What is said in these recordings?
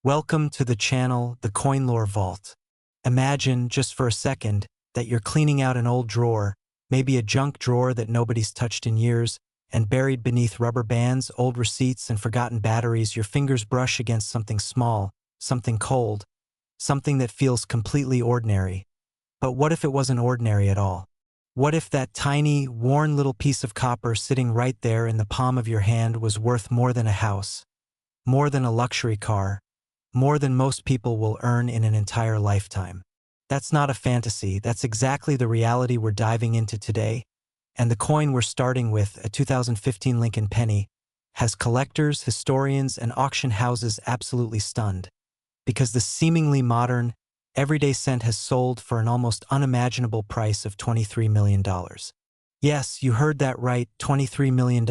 Welcome to the channel, the Coin Lore Vault. Imagine, just for a second, that you're cleaning out an old drawer, maybe a junk drawer that nobody's touched in years, and buried beneath rubber bands, old receipts, and forgotten batteries, your fingers brush against something small, something cold, something that feels completely ordinary. But what if it wasn't ordinary at all? What if that tiny, worn little piece of copper sitting right there in the palm of your hand was worth more than a house, more than a luxury car, more than most people will earn in an entire lifetime? That's not a fantasy, that's exactly the reality we're diving into today. And the coin we're starting with, a 2015 Lincoln penny, has collectors, historians, and auction houses absolutely stunned. Because the seemingly modern, everyday cent has sold for an almost unimaginable price of $23 million. Yes, you heard that right, $23 million,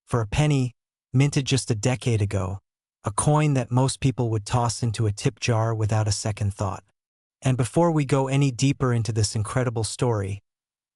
for a penny, minted just a decade ago. A coin that most people would toss into a tip jar without a second thought. And before we go any deeper into this incredible story,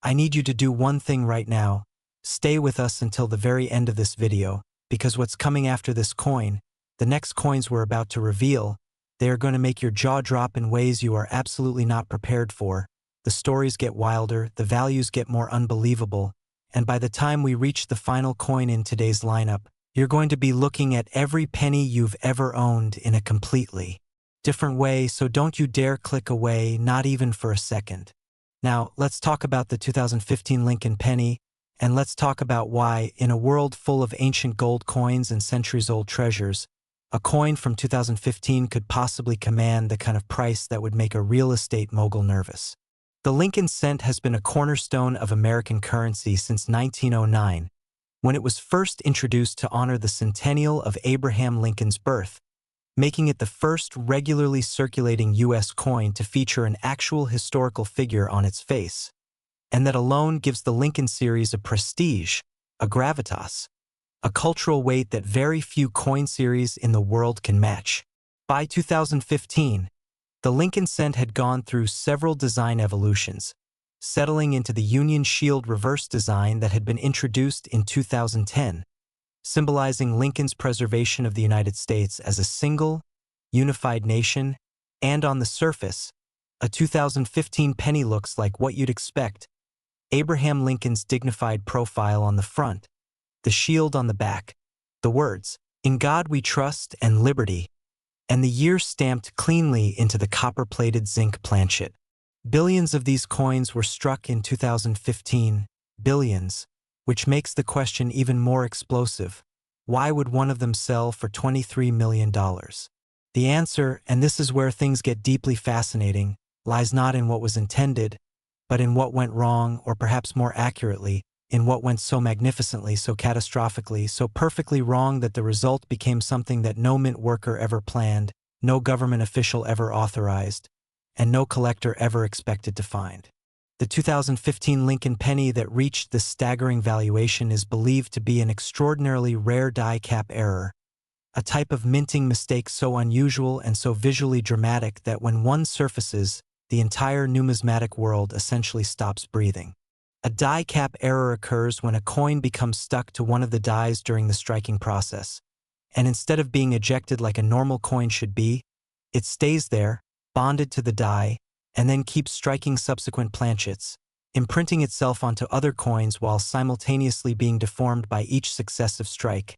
I need you to do one thing right now. Stay with us until the very end of this video, because what's coming after this coin, the next coins we're about to reveal, they are going to make your jaw drop in ways you are absolutely not prepared for. The stories get wilder, the values get more unbelievable, and by the time we reach the final coin in today's lineup, you're going to be looking at every penny you've ever owned in a completely different way, so don't you dare click away, not even for a second. Now, let's talk about the 2015 Lincoln penny, and let's talk about why, in a world full of ancient gold coins and centuries-old treasures, a coin from 2015 could possibly command the kind of price that would make a real estate mogul nervous. The Lincoln cent has been a cornerstone of American currency since 1909, when it was first introduced to honor the centennial of Abraham Lincoln's birth, making it the first regularly circulating U.S. coin to feature an actual historical figure on its face. And that alone gives the Lincoln series a prestige, a gravitas, a cultural weight that very few coin series in the world can match. By 2015, the Lincoln cent had gone through several design evolutions, settling into the Union Shield reverse design that had been introduced in 2010, symbolizing Lincoln's preservation of the United States as a single, unified nation, and on the surface, a 2015 penny looks like what you'd expect: Abraham Lincoln's dignified profile on the front, the shield on the back, the words, "In God We Trust" and "Liberty," and the year stamped cleanly into the copper-plated zinc planchet. Billions of these coins were struck in 2015, billions, which makes the question even more explosive. Why would one of them sell for $23 million? The answer, and this is where things get deeply fascinating, lies not in what was intended, but in what went wrong, or perhaps more accurately, in what went so magnificently, so catastrophically, so perfectly wrong that the result became something that no mint worker ever planned, no government official ever authorized, and no collector ever expected to find. The 2015 Lincoln penny that reached this staggering valuation is believed to be an extraordinarily rare die cap error, a type of minting mistake so unusual and so visually dramatic that when one surfaces, the entire numismatic world essentially stops breathing. A die cap error occurs when a coin becomes stuck to one of the dies during the striking process, and instead of being ejected like a normal coin should be, it stays there, bonded to the die, and then keeps striking subsequent planchets, imprinting itself onto other coins while simultaneously being deformed by each successive strike,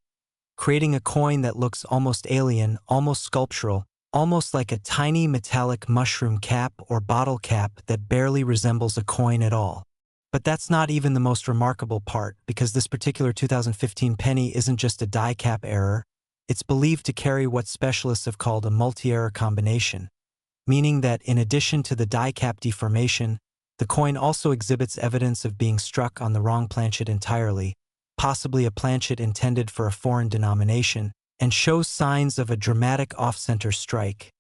creating a coin that looks almost alien, almost sculptural, almost like a tiny metallic mushroom cap or bottle cap that barely resembles a coin at all. But that's not even the most remarkable part, because this particular 2015 penny isn't just a die cap error, it's believed to carry what specialists have called a multi-error combination, meaning that in addition to the die cap deformation, the coin also exhibits evidence of being struck on the wrong planchet entirely, possibly a planchet intended for a foreign denomination, and shows signs of a dramatic off-center strike,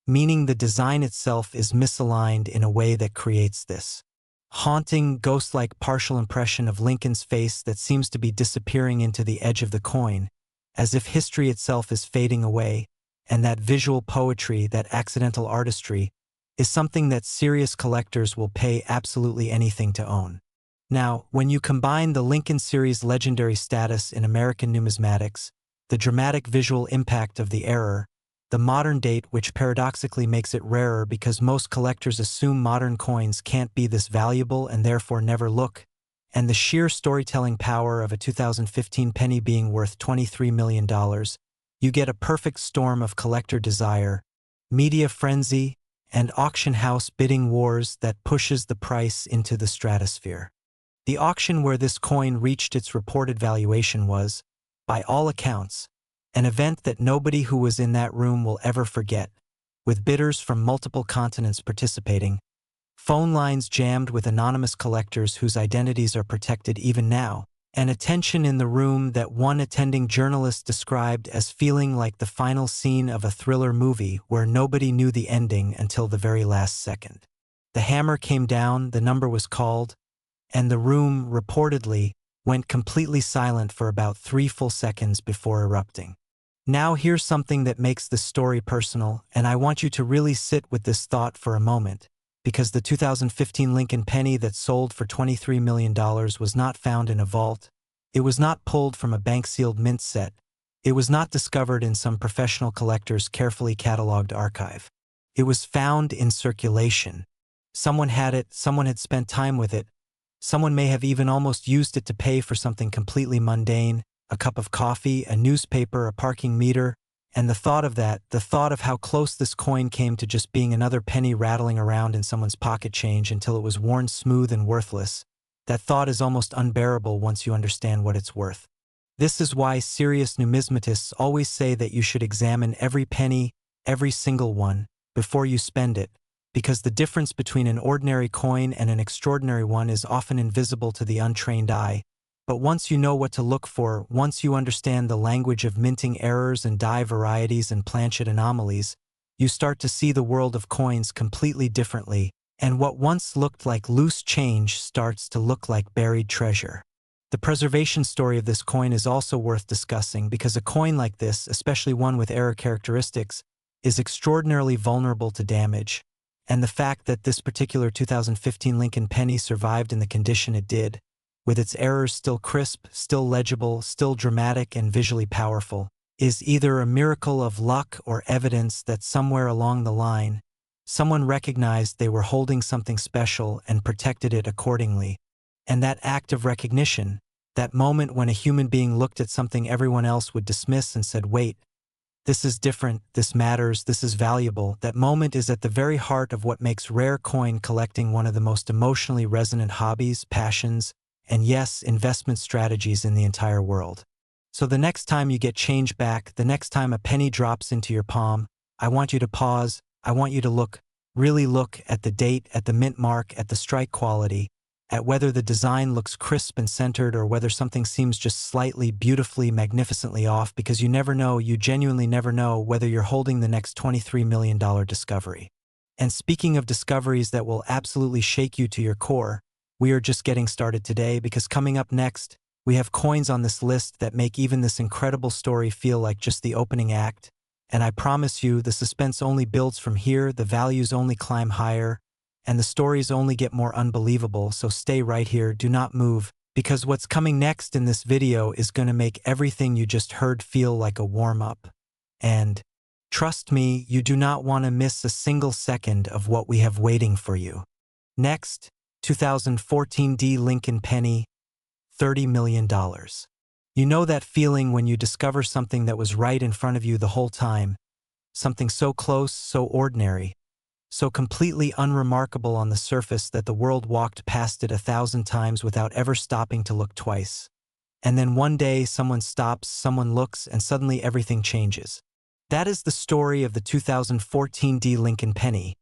meaning the design itself is misaligned in a way that creates this haunting, ghost-like partial impression of Lincoln's face that seems to be disappearing into the edge of the coin, as if history itself is fading away. And that visual poetry, that accidental artistry, is something that serious collectors will pay absolutely anything to own. Now, when you combine the Lincoln series' legendary status in American numismatics, the dramatic visual impact of the error, the modern date, which paradoxically makes it rarer because most collectors assume modern coins can't be this valuable and therefore never look, and the sheer storytelling power of a 2015 penny being worth $23 million, you get a perfect storm of collector desire, media frenzy, and auction house bidding wars that pushes the price into the stratosphere. The auction where this coin reached its reported valuation was, by all accounts, an event that nobody who was in that room will ever forget, with bidders from multiple continents participating, phone lines jammed with anonymous collectors whose identities are protected even now, and a tension in the room that one attending journalist described as feeling like the final scene of a thriller movie where nobody knew the ending until the very last second. The hammer came down, the number was called, and the room, reportedly, went completely silent for about 3 full seconds before erupting. Now here's something that makes this story personal, and I want you to really sit with this thought for a moment, because the 2015 Lincoln penny that sold for $23 million was not found in a vault, it was not pulled from a bank-sealed mint set, it was not discovered in some professional collector's carefully cataloged archive. It was found in circulation. Someone had it, someone had spent time with it, someone may have even almost used it to pay for something completely mundane, a cup of coffee, a newspaper, a parking meter, and the thought of how close this coin came to just being another penny rattling around in someone's pocket change until it was worn smooth and worthless, that thought is almost unbearable once you understand what it's worth. This is why serious numismatists always say that you should examine every penny, every single one, before you spend it, because the difference between an ordinary coin and an extraordinary one is often invisible to the untrained eye. But once you know what to look for, once you understand the language of minting errors and die varieties and planchet anomalies, you start to see the world of coins completely differently, and what once looked like loose change starts to look like buried treasure. The preservation story of this coin is also worth discussing because a coin like this, especially one with error characteristics, is extraordinarily vulnerable to damage, and the fact that this particular 2015 Lincoln penny survived in the condition it did, with its errors still crisp, still legible, still dramatic and visually powerful, is either a miracle of luck or evidence that somewhere along the line, someone recognized they were holding something special and protected it accordingly. And that act of recognition, that moment when a human being looked at something everyone else would dismiss and said, "Wait, this is different, this matters, this is valuable," that moment is at the very heart of what makes rare coin collecting one of the most emotionally resonant hobbies, passions, and yes, investment strategies in the entire world. So the next time you get change back, the next time a penny drops into your palm, I want you to pause, I want you to look, really look at the date, at the mint mark, at the strike quality, at whether the design looks crisp and centered or whether something seems just slightly, beautifully, magnificently off, because you never know, you genuinely never know whether you're holding the next $23 million discovery. And speaking of discoveries that will absolutely shake you to your core, we are just getting started today because coming up next, we have coins on this list that make even this incredible story feel like just the opening act, and I promise you the suspense only builds from here, the values only climb higher, and the stories only get more unbelievable, so stay right here, do not move, because what's coming next in this video is going to make everything you just heard feel like a warm-up. And trust me, you do not want to miss a single second of what we have waiting for you. Next, 2014 D Lincoln penny, $30 million. You know that feeling when you discover something that was right in front of you the whole time, something so close, so ordinary, so completely unremarkable on the surface that the world walked past it 1,000 times without ever stopping to look twice. And then one day someone stops, someone looks, and suddenly everything changes. That is the story of the 2014 D Lincoln penny,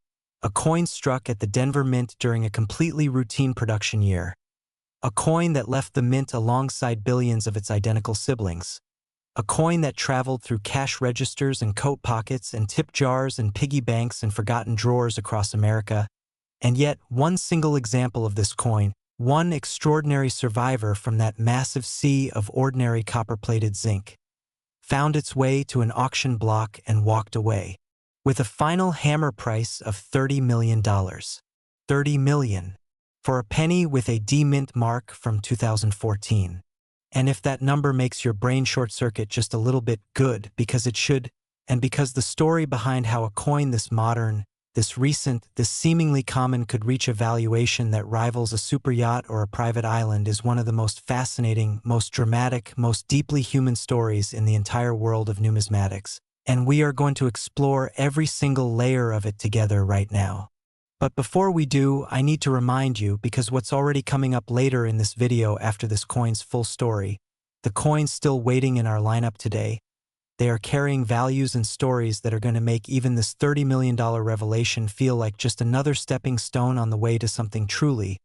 a coin struck at the Denver Mint during a completely routine production year. A coin that left the mint alongside billions of its identical siblings. A coin that traveled through cash registers and coat pockets and tip jars and piggy banks and forgotten drawers across America. And yet, one single example of this coin, one extraordinary survivor from that massive sea of ordinary copper-plated zinc, found its way to an auction block and walked away, with a final hammer price of $30 million. $30 million. For a penny with a D-mint mark from 2014. And if that number makes your brain short-circuit just a little bit, good, because it should, And because the story behind how a coin this modern, this recent, this seemingly common could reach a valuation that rivals a superyacht or a private island is one of the most fascinating, most dramatic, most deeply human stories in the entire world of numismatics. And we are going to explore every single layer of it together right now. But before we do, I need to remind you, because what's already coming up later in this video after this coin's full story, the coins still waiting in our lineup today, they are carrying values and stories that are going to make even this $30 million revelation feel like just another stepping stone on the way to something truly,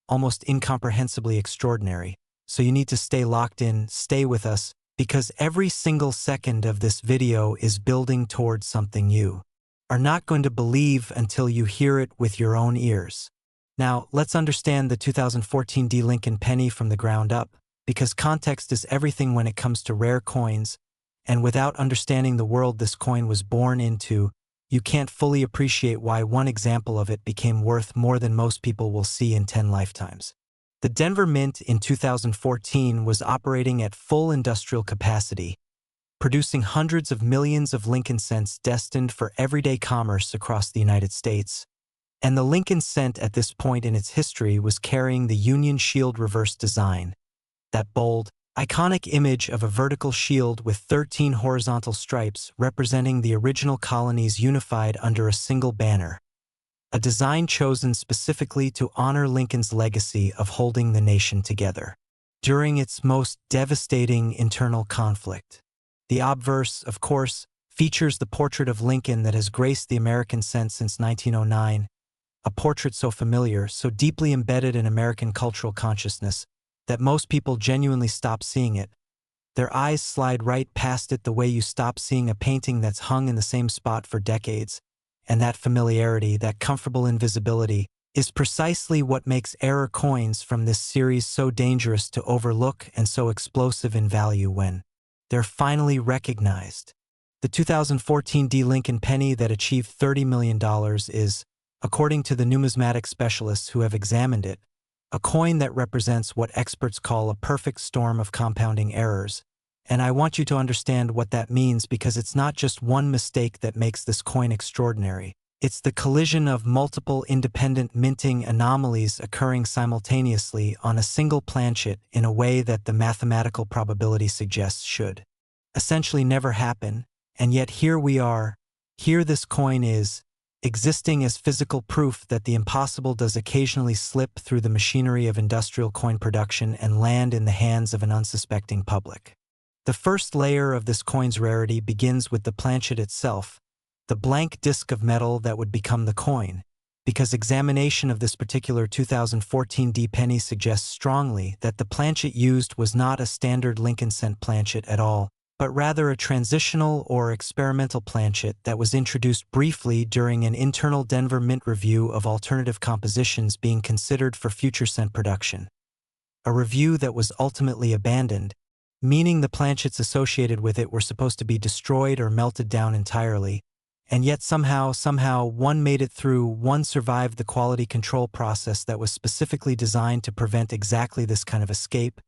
almost incomprehensibly extraordinary. So you need to stay locked in, stay with us, because every single second of this video is building towards something you are not going to believe until you hear it with your own ears. Now, let's understand the 2014 D Lincoln penny from the ground up, because context is everything when it comes to rare coins, and without understanding the world this coin was born into, you can't fully appreciate why one example of it became worth more than most people will see in 10 lifetimes. The Denver Mint in 2014 was operating at full industrial capacity, producing hundreds of millions of Lincoln cents destined for everyday commerce across the United States. And the Lincoln cent at this point in its history was carrying the Union Shield reverse design, that bold, iconic image of a vertical shield with 13 horizontal stripes representing the original colonies unified under a single banner. A design chosen specifically to honor Lincoln's legacy of holding the nation together during its most devastating internal conflict. The obverse, of course, features the portrait of Lincoln that has graced the American cent since 1909, a portrait so familiar, so deeply embedded in American cultural consciousness, that most people genuinely stop seeing it. Their eyes slide right past it the way you stop seeing a painting that's hung in the same spot for decades. And that familiarity, that comfortable invisibility, is precisely what makes error coins from this series so dangerous to overlook and so explosive in value when they're finally recognized. The 2014 D Lincoln penny that achieved $30 million is, according to the numismatic specialists who have examined it, a coin that represents what experts call a perfect storm of compounding errors. And I want you to understand what that means, because it's not just one mistake that makes this coin extraordinary. It's the collision of multiple independent minting anomalies occurring simultaneously on a single planchet in a way that the mathematical probability suggests should essentially never happen. And yet here we are. Here this coin is, existing as physical proof that the impossible does occasionally slip through the machinery of industrial coin production and land in the hands of an unsuspecting public. The first layer of this coin's rarity begins with the planchet itself, the blank disc of metal that would become the coin, because examination of this particular 2014 D penny suggests strongly that the planchet used was not a standard Lincoln cent planchet at all, but rather a transitional or experimental planchet that was introduced briefly during an internal Denver Mint review of alternative compositions being considered for future cent production. A review that was ultimately abandoned, meaning the planchets associated with it were supposed to be destroyed or melted down entirely, and yet somehow one made it through, one survived the quality control process that was specifically designed to prevent exactly this kind of escape.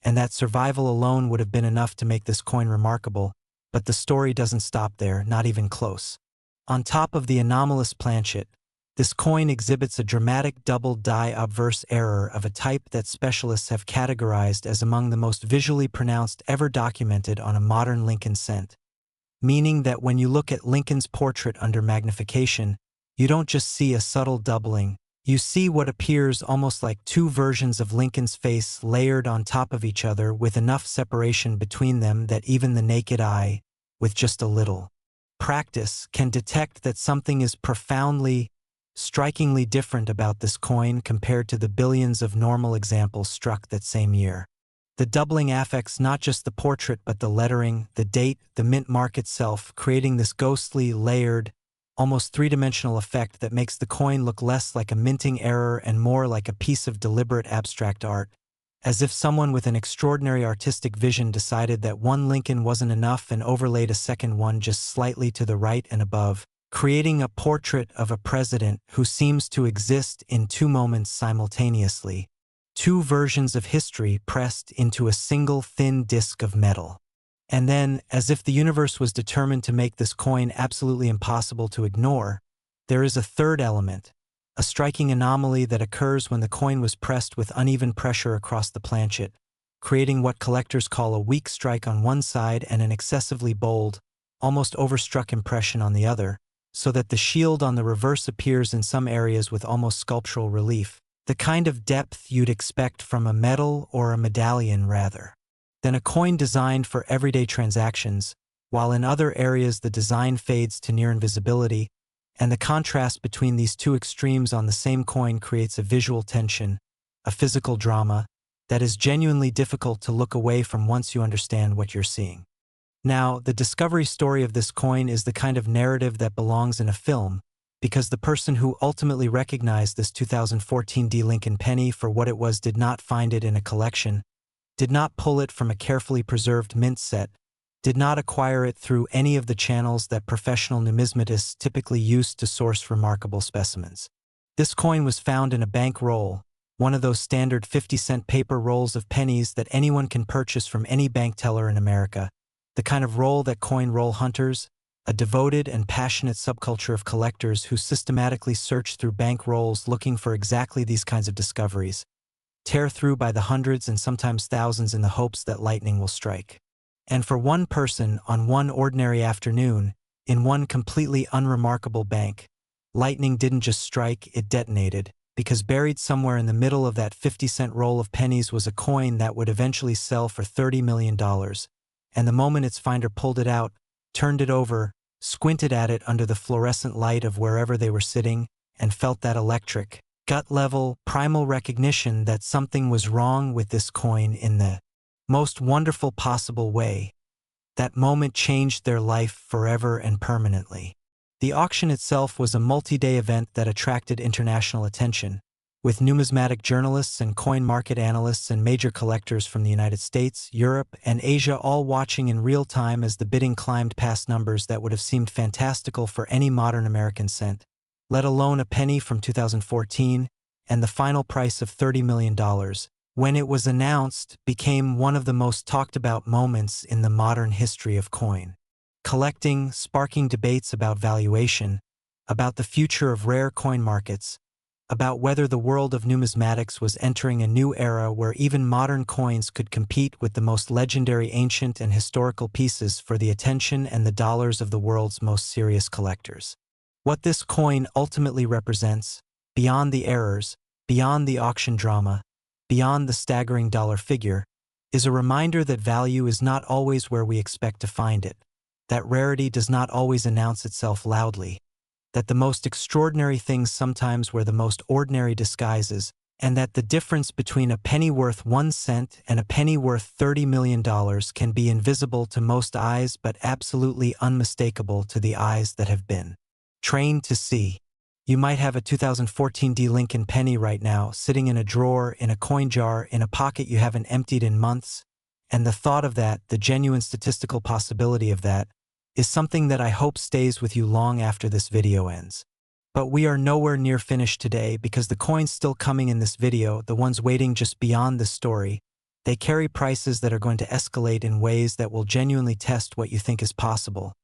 And that survival alone would have been enough to make this coin remarkable, but the story doesn't stop there, not even close. On top of the anomalous planchet, this coin exhibits a dramatic double die obverse error of a type that specialists have categorized as among the most visually pronounced ever documented on a modern Lincoln cent, meaning that when you look at Lincoln's portrait under magnification, you don't just see a subtle doubling. You see what appears almost like two versions of Lincoln's face layered on top of each other with enough separation between them that even the naked eye, with just a little practice, can detect that something is profoundly, strikingly different about this coin compared to the billions of normal examples struck that same year. The doubling affects not just the portrait but the lettering, the date, the mint mark itself, creating this ghostly, layered, almost three-dimensional effect that makes the coin look less like a minting error and more like a piece of deliberate abstract art, as if someone with an extraordinary artistic vision decided that one Lincoln wasn't enough and overlaid a second one just slightly to the right and above, creating a portrait of a president who seems to exist in two moments simultaneously, two versions of history pressed into a single thin disk of metal. And then, as if the universe was determined to make this coin absolutely impossible to ignore, there is a third element, a striking anomaly that occurs when the coin was pressed with uneven pressure across the planchet, creating what collectors call a weak strike on one side and an excessively bold, almost overstruck impression on the other, so that the shield on the reverse appears in some areas with almost sculptural relief, the kind of depth you'd expect from a medal or a medallion rather than a coin designed for everyday transactions, while in other areas the design fades to near invisibility, and the contrast between these two extremes on the same coin creates a visual tension, a physical drama, that is genuinely difficult to look away from once you understand what you're seeing. Now, the discovery story of this coin is the kind of narrative that belongs in a film, because the person who ultimately recognized this 2014 D. Lincoln penny for what it was did not find it in a collection, did not pull it from a carefully preserved mint set, did not acquire it through any of the channels that professional numismatists typically use to source remarkable specimens. This coin was found in a bank roll, one of those standard 50-cent paper rolls of pennies that anyone can purchase from any bank teller in America, the kind of roll that coin roll hunters, a devoted and passionate subculture of collectors who systematically search through bank rolls looking for exactly these kinds of discoveries, tear through by the hundreds and sometimes thousands in the hopes that lightning will strike. And for one person on one ordinary afternoon, in one completely unremarkable bank, lightning didn't just strike, it detonated, because buried somewhere in the middle of that 50-cent roll of pennies was a coin that would eventually sell for $30 million. And the moment its finder pulled it out, turned it over, squinted at it under the fluorescent light of wherever they were sitting, and felt that electric, gut-level, primal recognition that something was wrong with this coin in the most wonderful possible way, that moment changed their life forever and permanently. The auction itself was a multi-day event that attracted international attention, with numismatic journalists and coin market analysts and major collectors from the United States, Europe, and Asia all watching in real time as the bidding climbed past numbers that would have seemed fantastical for any modern American cent, let alone a penny from 2014, and the final price of $30 million, when it was announced, became one of the most talked about moments in the modern history of coin collecting, sparking debates about valuation, about the future of rare coin markets, about whether the world of numismatics was entering a new era where even modern coins could compete with the most legendary ancient and historical pieces for the attention and the dollars of the world's most serious collectors. What this coin ultimately represents, beyond the errors, beyond the auction drama, beyond the staggering dollar figure, is a reminder that value is not always where we expect to find it, that rarity does not always announce itself loudly, that the most extraordinary things sometimes wear the most ordinary disguises, and that the difference between a penny worth 1 cent and a penny worth $30 million can be invisible to most eyes but absolutely unmistakable to the eyes that have been trained to see. You might have a 2014 D. Lincoln penny right now, sitting in a drawer, in a coin jar, in a pocket you haven't emptied in months, and the thought of that, the genuine statistical possibility of that, is something that I hope stays with you long after this video ends. But we are nowhere near finished today because the coins still coming in this video, the ones waiting just beyond this story, they carry prices that are going to escalate in ways that will genuinely test what you think is possible.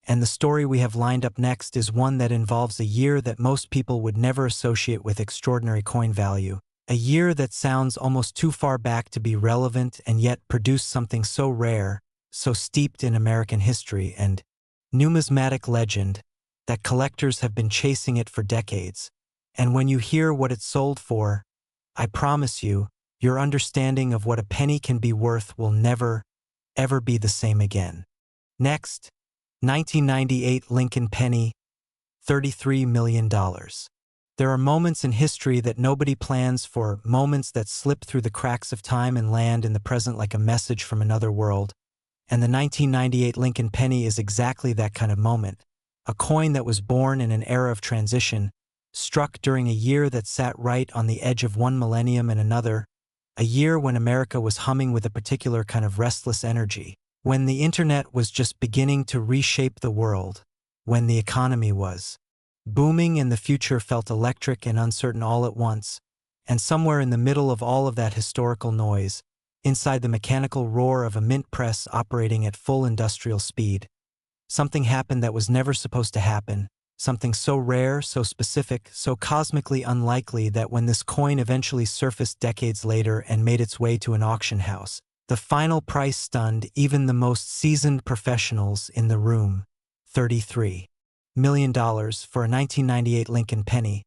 And the story we have lined up next is one that involves a year that most people would never associate with extraordinary coin value, a year that sounds almost too far back to be relevant and yet produced something so rare, so steeped in American history and numismatic legend that collectors have been chasing it for decades. And when you hear what it sold for, I promise you, your understanding of what a penny can be worth will never, ever be the same again. Next, 1998 Lincoln penny, $33 million. There are moments in history that nobody plans for, moments that slip through the cracks of time and land in the present like a message from another world. And the 1998 Lincoln penny is exactly that kind of moment, a coin that was born in an era of transition, struck during a year that sat right on the edge of one millennium and another, a year when America was humming with a particular kind of restless energy, when the internet was just beginning to reshape the world, when the economy was booming and the future felt electric and uncertain all at once, and somewhere in the middle of all of that historical noise, inside the mechanical roar of a mint press operating at full industrial speed. Something happened that was never supposed to happen, something so rare, so specific, so cosmically unlikely that when this coin eventually surfaced decades later and made its way to an auction house, the final price stunned even the most seasoned professionals in the room. $33 million for a 1998 Lincoln penny,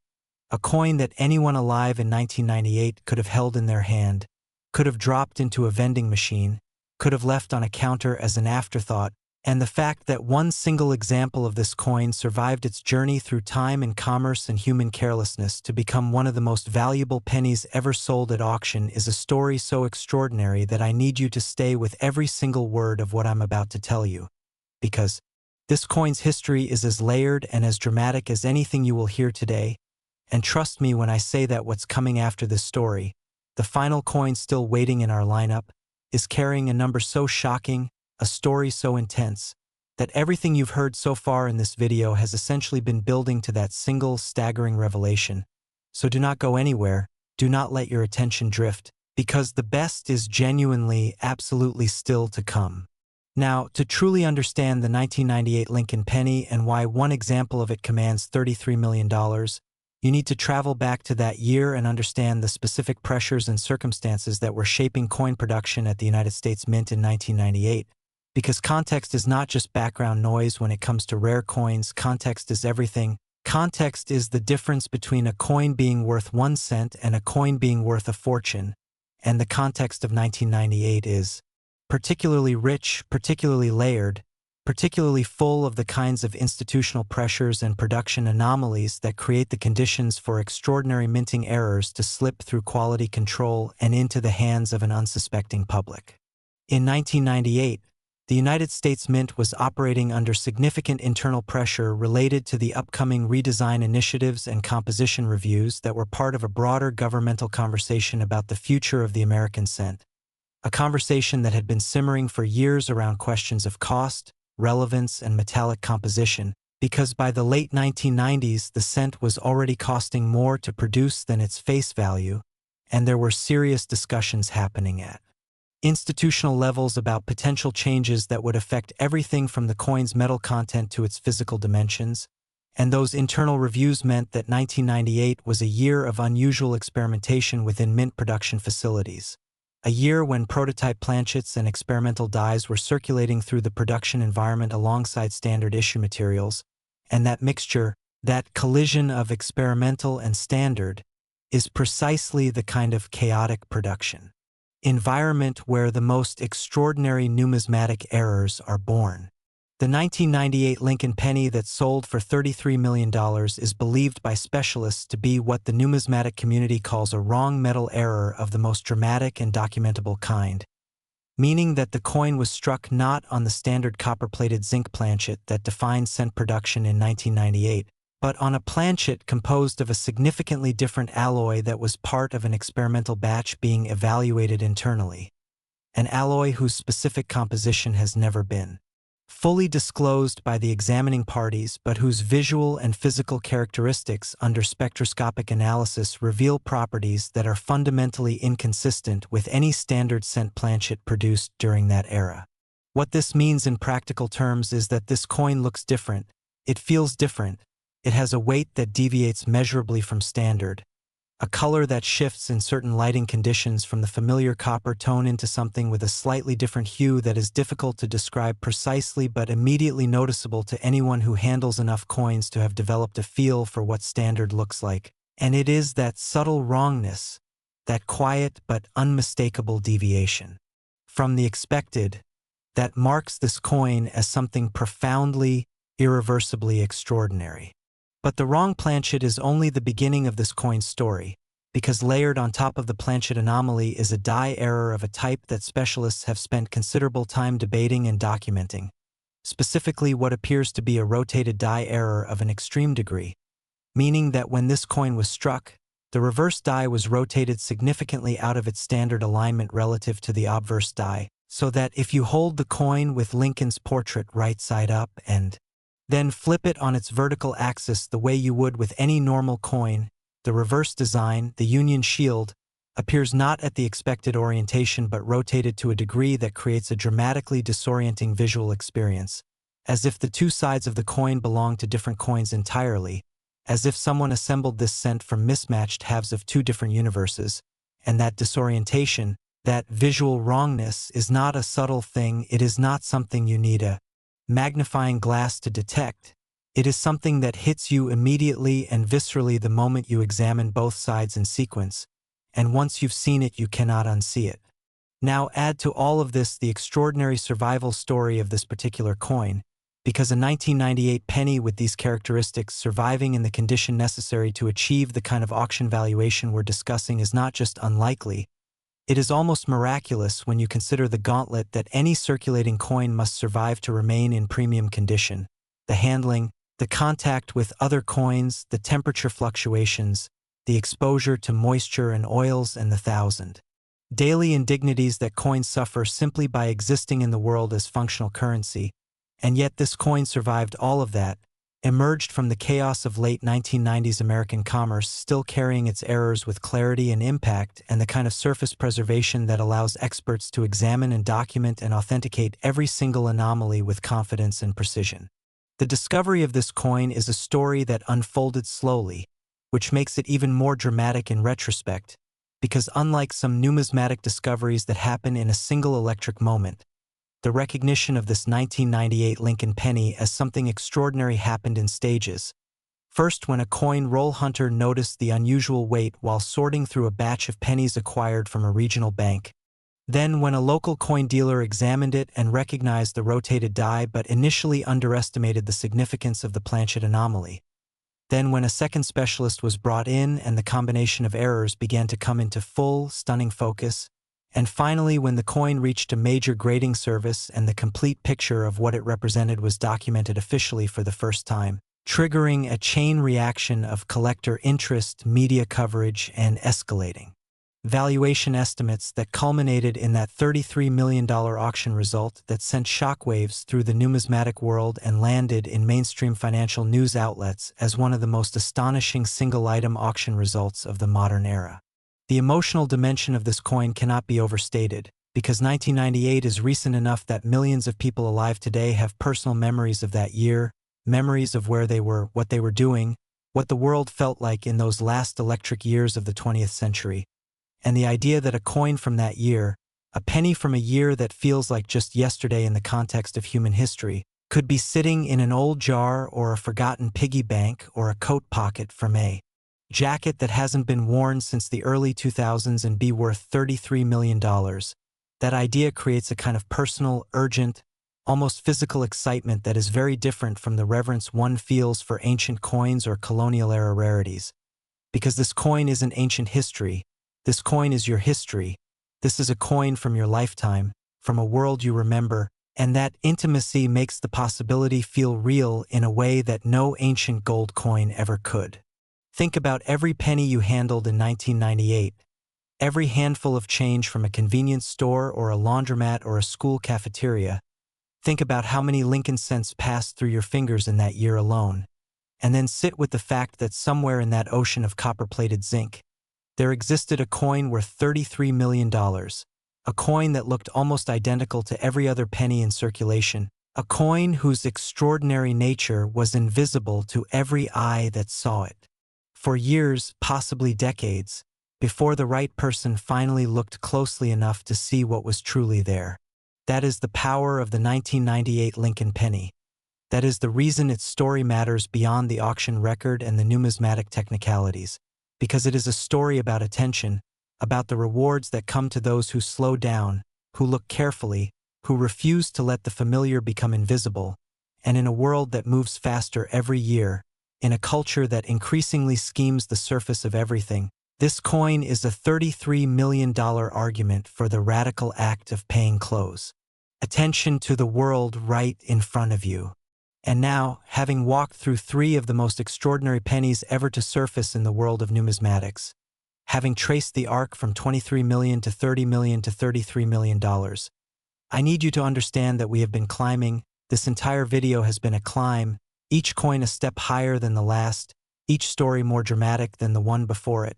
a coin that anyone alive in 1998 could have held in their hand, could have dropped into a vending machine, could have left on a counter as an afterthought, and the fact that one single example of this coin survived its journey through time and commerce and human carelessness to become one of the most valuable pennies ever sold at auction is a story so extraordinary that I need you to stay with every single word of what I'm about to tell you, because this coin's history is as layered and as dramatic as anything you will hear today, and trust me when I say that what's coming after this story, the final coin still waiting in our lineup, is carrying a number so shocking, a story so intense, that everything you've heard so far in this video has essentially been building to that single staggering revelation. So do not go anywhere, do not let your attention drift, because the best is genuinely, absolutely still to come. Now, to truly understand the 1998 Lincoln penny and why one example of it commands $33 million, you need to travel back to that year and understand the specific pressures and circumstances that were shaping coin production at the United States Mint in 1998. Because context is not just background noise when it comes to rare coins, context is everything. Context is the difference between a coin being worth 1 cent and a coin being worth a fortune. And the context of 1998 is particularly rich, particularly layered, particularly full of the kinds of institutional pressures and production anomalies that create the conditions for extraordinary minting errors to slip through quality control and into the hands of an unsuspecting public. In 1998, the United States Mint was operating under significant internal pressure related to the upcoming redesign initiatives and composition reviews that were part of a broader governmental conversation about the future of the American cent. A conversation that had been simmering for years around questions of cost, relevance, and metallic composition, because by the late 1990s the cent was already costing more to produce than its face value, and there were serious discussions happening at institutional levels about potential changes that would affect everything from the coin's metal content to its physical dimensions, and those internal reviews meant that 1998 was a year of unusual experimentation within mint production facilities, a year when prototype planchets and experimental dies were circulating through the production environment alongside standard issue materials, and that mixture, that collision of experimental and standard, is precisely the kind of chaotic production environment where the most extraordinary numismatic errors are born. The 1998 Lincoln penny that sold for $33 million is believed by specialists to be what the numismatic community calls a wrong metal error of the most dramatic and documentable kind, meaning that the coin was struck not on the standard copper-plated zinc planchet that defined cent production in 1998, but on a planchet composed of a significantly different alloy that was part of an experimental batch being evaluated internally, an alloy whose specific composition has never been fully disclosed by the examining parties, but whose visual and physical characteristics under spectroscopic analysis reveal properties that are fundamentally inconsistent with any standard cent planchet produced during that era. What this means in practical terms is that this coin looks different, it feels different, it has a weight that deviates measurably from standard, a color that shifts in certain lighting conditions from the familiar copper tone into something with a slightly different hue that is difficult to describe precisely but immediately noticeable to anyone who handles enough coins to have developed a feel for what standard looks like. And it is that subtle wrongness, that quiet but unmistakable deviation from the expected, that marks this coin as something profoundly, irreversibly extraordinary. But the wrong planchet is only the beginning of this coin's story, because layered on top of the planchet anomaly is a die error of a type that specialists have spent considerable time debating and documenting, specifically what appears to be a rotated die error of an extreme degree, meaning that when this coin was struck, the reverse die was rotated significantly out of its standard alignment relative to the obverse die, so that if you hold the coin with Lincoln's portrait right side up and then flip it on its vertical axis the way you would with any normal coin, the reverse design, the Union Shield, appears not at the expected orientation but rotated to a degree that creates a dramatically disorienting visual experience, as if the two sides of the coin belong to different coins entirely, as if someone assembled this cent from mismatched halves of two different universes, and that disorientation, that visual wrongness, is not a subtle thing. It is not something you need a magnifying glass to detect. It is something that hits you immediately and viscerally the moment you examine both sides in sequence, and once you've seen it you cannot unsee it. Now add to all of this the extraordinary survival story of this particular coin, because a 1998 penny with these characteristics surviving in the condition necessary to achieve the kind of auction valuation we're discussing is not just unlikely, it is almost miraculous when you consider the gauntlet that any circulating coin must survive to remain in premium condition: the handling, the contact with other coins, the temperature fluctuations, the exposure to moisture and oils, and the thousand daily indignities that coins suffer simply by existing in the world as functional currency. And yet this coin survived all of that, emerged from the chaos of late 1990s American commerce, still carrying its errors with clarity and impact, and the kind of surface preservation that allows experts to examine and document and authenticate every single anomaly with confidence and precision. The discovery of this coin is a story that unfolded slowly, which makes it even more dramatic in retrospect, because unlike some numismatic discoveries that happen in a single electric moment, the recognition of this 1998 Lincoln penny as something extraordinary happened in stages. First, when a coin roll hunter noticed the unusual weight while sorting through a batch of pennies acquired from a regional bank. Then, when a local coin dealer examined it and recognized the rotated die but initially underestimated the significance of the planchet anomaly. Then, when a second specialist was brought in and the combination of errors began to come into full, stunning focus. And finally, when the coin reached a major grading service and the complete picture of what it represented was documented officially for the first time, triggering a chain reaction of collector interest, media coverage, and escalating valuation estimates that culminated in that $33 million auction result that sent shockwaves through the numismatic world and landed in mainstream financial news outlets as one of the most astonishing single-item auction results of the modern era. The emotional dimension of this coin cannot be overstated, because 1998 is recent enough that millions of people alive today have personal memories of that year, memories of where they were, what they were doing, what the world felt like in those last electric years of the 20th century. And the idea that a coin from that year, a penny from a year that feels like just yesterday in the context of human history, could be sitting in an old jar or a forgotten piggy bank or a coat pocket from a jacket that hasn't been worn since the early 2000s and be worth $33 million. That idea creates a kind of personal, urgent, almost physical excitement that is very different from the reverence one feels for ancient coins or colonial-era rarities. Because this coin isn't ancient history. This coin is your history. This is a coin from your lifetime, from a world you remember, and that intimacy makes the possibility feel real in a way that no ancient gold coin ever could. Think about every penny you handled in 1998, every handful of change from a convenience store or a laundromat or a school cafeteria. Think about how many Lincoln cents passed through your fingers in that year alone. And then sit with the fact that somewhere in that ocean of copper-plated zinc, there existed a coin worth $33 million, a coin that looked almost identical to every other penny in circulation, a coin whose extraordinary nature was invisible to every eye that saw it. For years, possibly decades, before the right person finally looked closely enough to see what was truly there. That is the power of the 1998 Lincoln penny. That is the reason its story matters beyond the auction record and the numismatic technicalities, because it is a story about attention, about the rewards that come to those who slow down, who look carefully, who refuse to let the familiar become invisible, and in a world that moves faster every year, in a culture that increasingly schemes the surface of everything, this coin is a $33 million argument for the radical act of paying close attention to the world right in front of you. And now, having walked through three of the most extraordinary pennies ever to surface in the world of numismatics, having traced the arc from $23 million to $30 million to $33 million, I need you to understand that we have been climbing. This entire video has been a climb, each coin a step higher than the last, each story more dramatic than the one before it.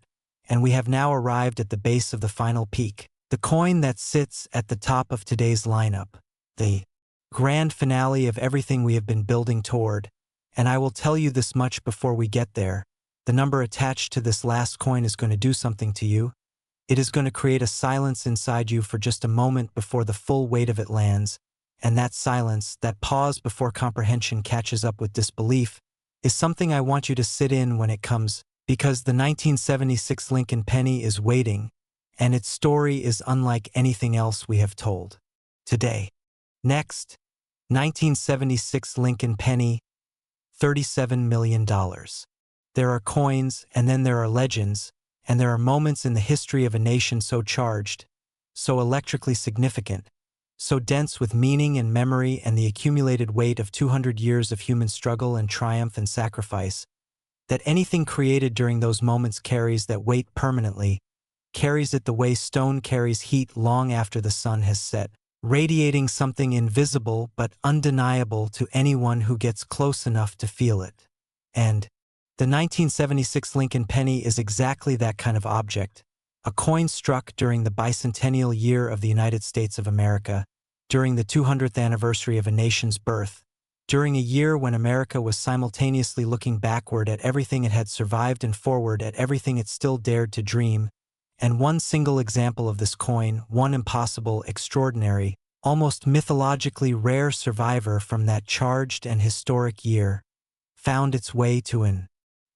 and we have now arrived at the base of the final peak, the coin that sits at the top of today's lineup, the grand finale of everything we have been building toward. And I will tell you this much before we get there: the number attached to this last coin is going to do something to you. It is going to create a silence inside you for just a moment before the full weight of it lands, and that silence, that pause before comprehension catches up with disbelief, is something I want you to sit in when it comes, because the 1976 Lincoln penny is waiting, and its story is unlike anything else we have told today. Next, 1976 Lincoln penny, $37 million. There are coins, and then there are legends, and there are moments in the history of a nation so charged, so electrically significant, so dense with meaning and memory and the accumulated weight of 200 years of human struggle and triumph and sacrifice, that anything created during those moments carries that weight permanently, carries it the way stone carries heat long after the sun has set, radiating something invisible but undeniable to anyone who gets close enough to feel it. And the 1976 Lincoln penny is exactly that kind of object, a coin struck during the bicentennial year of the United States of America, during the 200th anniversary of a nation's birth, during a year when America was simultaneously looking backward at everything it had survived and forward at everything it still dared to dream. And one single example of this coin, one impossible, extraordinary, almost mythologically rare survivor from that charged and historic year, found its way to an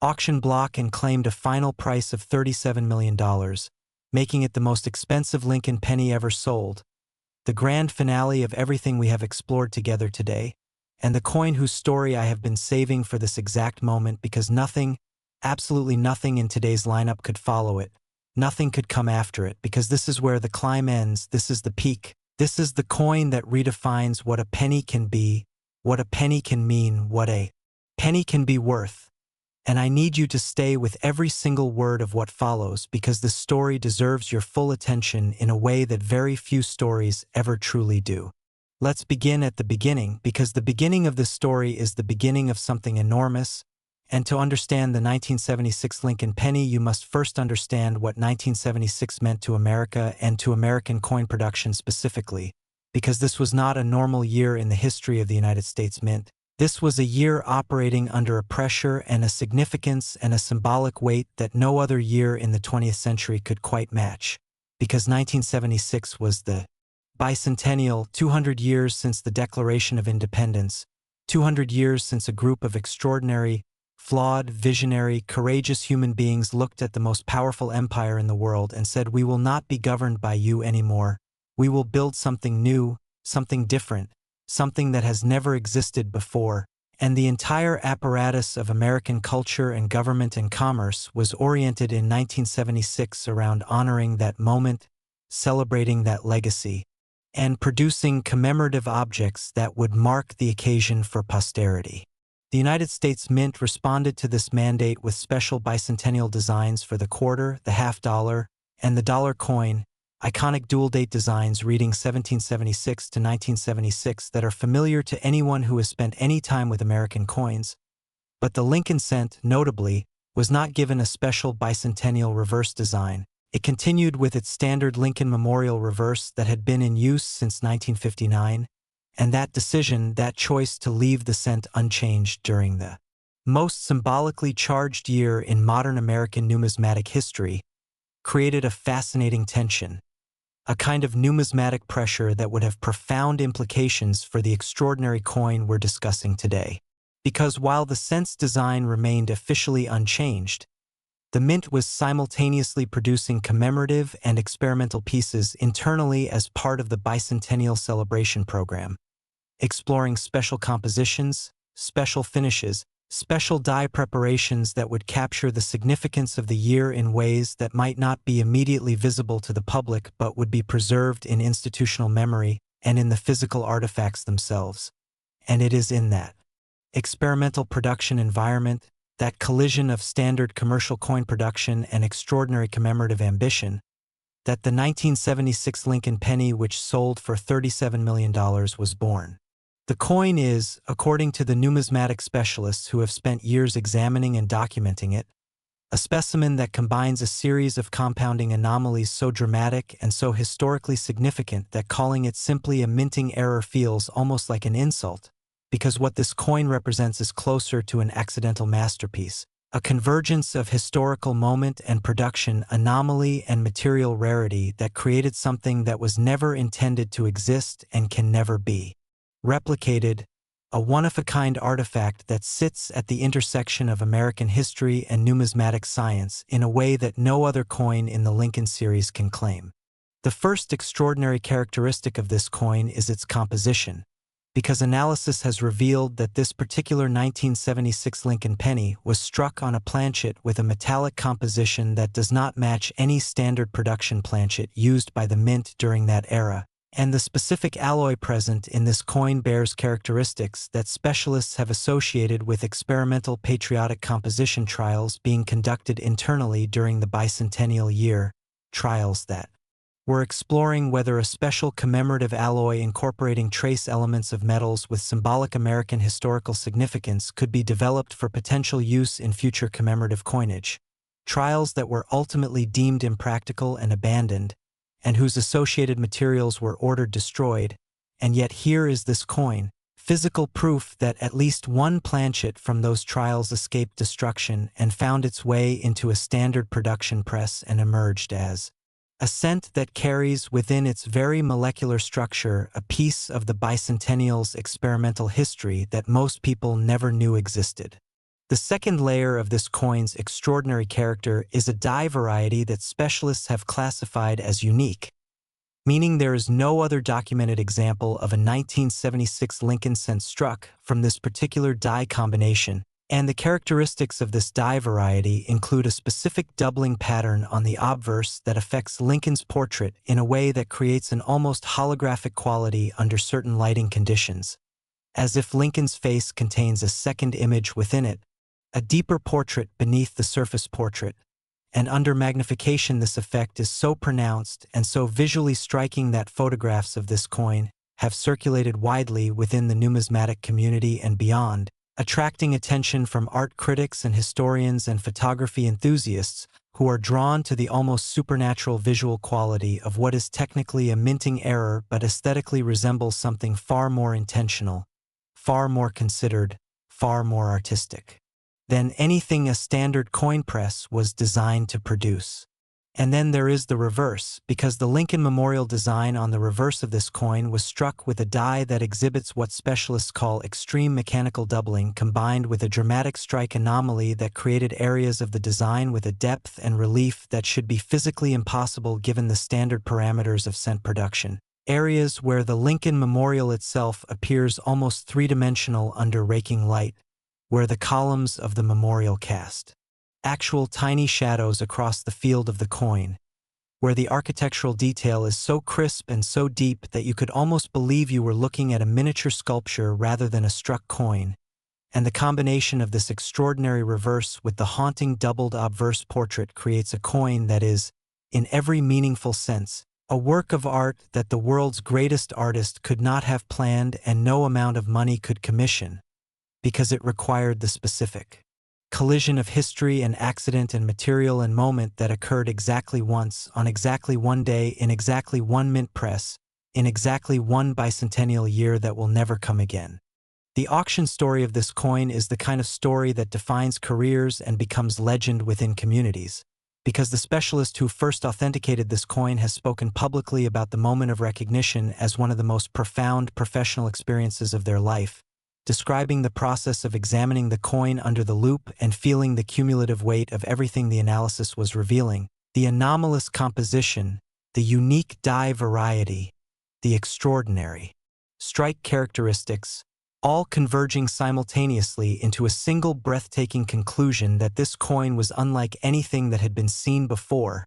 auction block and claimed a final price of $37 million, making it the most expensive Lincoln penny ever sold, the grand finale of everything we have explored together today, and the coin whose story I have been saving for this exact moment because nothing, absolutely nothing in today's lineup could follow it. Nothing could come after it, because this is where the climb ends, this is the peak. This is the coin that redefines what a penny can be, what a penny can mean, what a penny can be worth. And I need you to stay with every single word of what follows, because this story deserves your full attention in a way that very few stories ever truly do. Let's begin at the beginning, because the beginning of this story is the beginning of something enormous, and to understand the 1976 Lincoln penny, you must first understand what 1976 meant to America and to American coin production specifically, because this was not a normal year in the history of the United States Mint. This was a year operating under a pressure and a significance and a symbolic weight that no other year in the 20th century could quite match, because 1976 was the bicentennial, 200 years since the Declaration of Independence, 200 years since a group of extraordinary, flawed, visionary, courageous human beings looked at the most powerful empire in the world and said, "We will not be governed by you anymore. We will build something new, something different, something that has never existed before." And the entire apparatus of American culture and government and commerce was oriented in 1976 around honoring that moment, celebrating that legacy, and producing commemorative objects that would mark the occasion for posterity. The United States Mint responded to this mandate with special bicentennial designs for the quarter, the half dollar, and the dollar coin, iconic dual-date designs reading 1776 to 1976 that are familiar to anyone who has spent any time with American coins. But the Lincoln cent, notably, was not given a special bicentennial reverse design. It continued with its standard Lincoln Memorial reverse that had been in use since 1959, and that decision, that choice to leave the cent unchanged during the most symbolically charged year in modern American numismatic history, created a fascinating tension, a kind of numismatic pressure that would have profound implications for the extraordinary coin we're discussing today. Because while the cent's design remained officially unchanged, the Mint was simultaneously producing commemorative and experimental pieces internally as part of the bicentennial celebration program, exploring special compositions, special finishes, special die preparations that would capture the significance of the year in ways that might not be immediately visible to the public but would be preserved in institutional memory and in the physical artifacts themselves. And it is in that experimental production environment, that collision of standard commercial coin production and extraordinary commemorative ambition, that the 1976 Lincoln penny, which sold for $37 million, was born. The coin is, according to the numismatic specialists who have spent years examining and documenting it, a specimen that combines a series of compounding anomalies so dramatic and so historically significant that calling it simply a minting error feels almost like an insult, because what this coin represents is closer to an accidental masterpiece, a convergence of historical moment and production anomaly and material rarity that created something that was never intended to exist and can never be replicated, a one-of-a-kind artifact that sits at the intersection of American history and numismatic science in a way that no other coin in the Lincoln series can claim. The first extraordinary characteristic of this coin is its composition, because analysis has revealed that this particular 1976 Lincoln penny was struck on a planchet with a metallic composition that does not match any standard production planchet used by the mint during that era, and the specific alloy present in this coin bears characteristics that specialists have associated with experimental patriotic composition trials being conducted internally during the bicentennial year, trials that were exploring whether a special commemorative alloy incorporating trace elements of metals with symbolic American historical significance could be developed for potential use in future commemorative coinage, trials that were ultimately deemed impractical and abandoned, and whose associated materials were ordered destroyed, and yet here is this coin, physical proof that at least one planchet from those trials escaped destruction and found its way into a standard production press and emerged as a cent that carries within its very molecular structure a piece of the bicentennial's experimental history that most people never knew existed. The second layer of this coin's extraordinary character is a die variety that specialists have classified as unique, meaning there is no other documented example of a 1976 Lincoln cent struck from this particular die combination, and the characteristics of this die variety include a specific doubling pattern on the obverse that affects Lincoln's portrait in a way that creates an almost holographic quality under certain lighting conditions, as if Lincoln's face contains a second image within it, a deeper portrait beneath the surface portrait, and under magnification this effect is so pronounced and so visually striking that photographs of this coin have circulated widely within the numismatic community and beyond, attracting attention from art critics and historians and photography enthusiasts who are drawn to the almost supernatural visual quality of what is technically a minting error but aesthetically resembles something far more intentional, far more considered, far more artistic than anything a standard coin press was designed to produce. And then there is the reverse, because the Lincoln Memorial design on the reverse of this coin was struck with a die that exhibits what specialists call extreme mechanical doubling combined with a dramatic strike anomaly that created areas of the design with a depth and relief that should be physically impossible given the standard parameters of cent production. Areas where the Lincoln Memorial itself appears almost three-dimensional under raking light, where the columns of the memorial cast actual tiny shadows across the field of the coin, where the architectural detail is so crisp and so deep that you could almost believe you were looking at a miniature sculpture rather than a struck coin, and the combination of this extraordinary reverse with the haunting doubled obverse portrait creates a coin that is, in every meaningful sense, a work of art that the world's greatest artist could not have planned and no amount of money could commission, because it required the specific collision of history and accident and material and moment that occurred exactly once, on exactly one day, in exactly one mint press, in exactly one bicentennial year that will never come again. The auction story of this coin is the kind of story that defines careers and becomes legend within communities, because the specialist who first authenticated this coin has spoken publicly about the moment of recognition as one of the most profound professional experiences of their life, describing the process of examining the coin under the loupe and feeling the cumulative weight of everything the analysis was revealing, the anomalous composition, the unique die variety, the extraordinary strike characteristics, all converging simultaneously into a single breathtaking conclusion that this coin was unlike anything that had been seen before,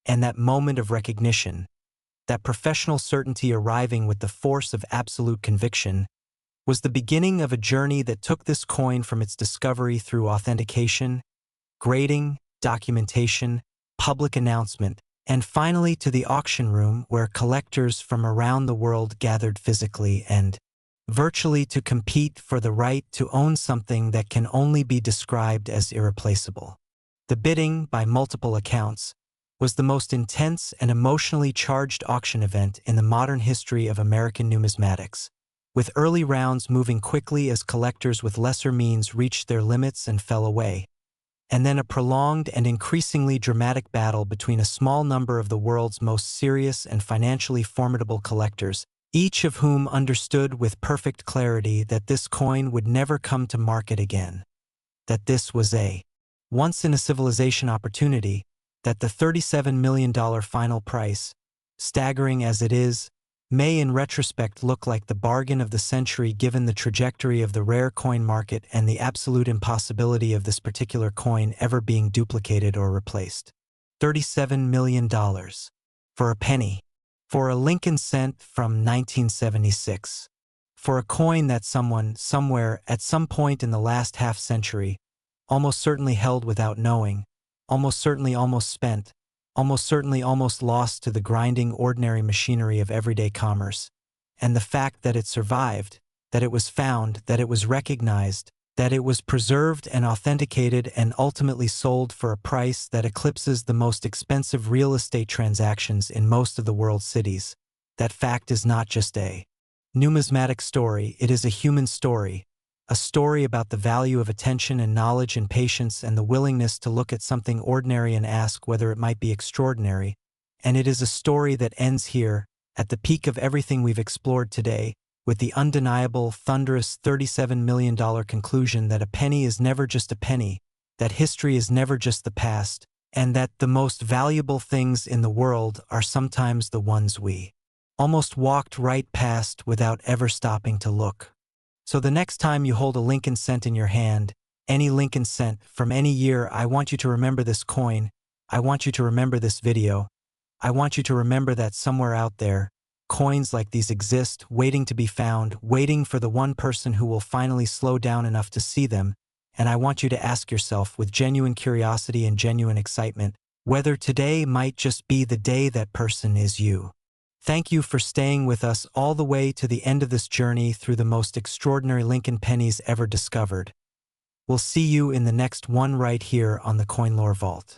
and that moment of recognition, that professional certainty arriving with the force of absolute conviction, was the beginning of a journey that took this coin from its discovery through authentication, grading, documentation, public announcement, and finally to the auction room where collectors from around the world gathered physically and virtually to compete for the right to own something that can only be described as irreplaceable. The bidding, by multiple accounts, was the most intense and emotionally charged auction event in the modern history of American numismatics, with early rounds moving quickly as collectors with lesser means reached their limits and fell away, and then a prolonged and increasingly dramatic battle between a small number of the world's most serious and financially formidable collectors, each of whom understood with perfect clarity that this coin would never come to market again, that this was a once-in-a-civilization opportunity, that the $37 million final price, staggering as it is, may in retrospect look like the bargain of the century given the trajectory of the rare coin market and the absolute impossibility of this particular coin ever being duplicated or replaced. $37 million. For a penny. For a Lincoln cent from 1976. For a coin that someone, somewhere, at some point in the last half-century, almost certainly held without knowing, almost certainly almost spent, almost certainly almost lost to the grinding ordinary machinery of everyday commerce, and the fact that it survived, that it was found, that it was recognized, that it was preserved and authenticated and ultimately sold for a price that eclipses the most expensive real estate transactions in most of the world's cities. That fact is not just a numismatic story, it is a human story, a story about the value of attention and knowledge and patience and the willingness to look at something ordinary and ask whether it might be extraordinary, and it is a story that ends here, at the peak of everything we've explored today, with the undeniable, thunderous $37 million conclusion that a penny is never just a penny, that history is never just the past, and that the most valuable things in the world are sometimes the ones we almost walked right past without ever stopping to look. So the next time you hold a Lincoln cent in your hand, any Lincoln cent from any year, I want you to remember this coin, I want you to remember this video, I want you to remember that somewhere out there, coins like these exist, waiting to be found, waiting for the one person who will finally slow down enough to see them, and I want you to ask yourself with genuine curiosity and genuine excitement, whether today might just be the day that person is you. Thank you for staying with us all the way to the end of this journey through the most extraordinary Lincoln pennies ever discovered. We'll see you in the next one right here on the Coin Lore Vault.